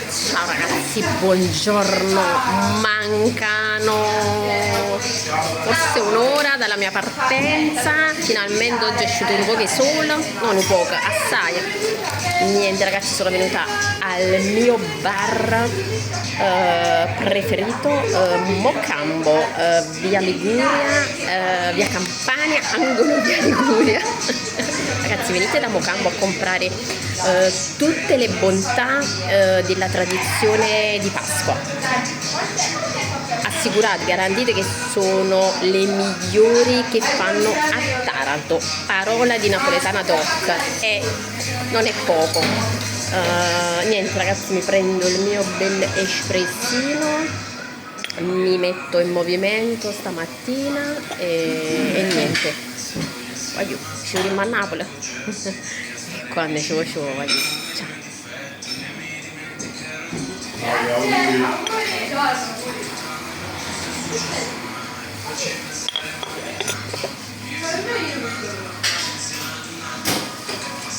Ciao ragazzi, buongiorno, mancano forse un'ora dalla mia partenza, finalmente oggi è uscito un po' di sole, non un po', assai. Niente ragazzi, sono venuta al mio bar preferito, Mokambo, via Liguria, via Campania, angolo via Liguria. Ragazzi, venite da Mokambo a comprare tutte le bontà della tradizione di Pasqua. Assicurate, garantite che sono le migliori che fanno a Taranto. Parola di napoletana doc, e non è poco. Niente ragazzi, mi prendo il mio bel espressino, mi metto in movimento stamattina e niente. Voglio, ci vediamo a Napoli. Quando ci voglio, ciao.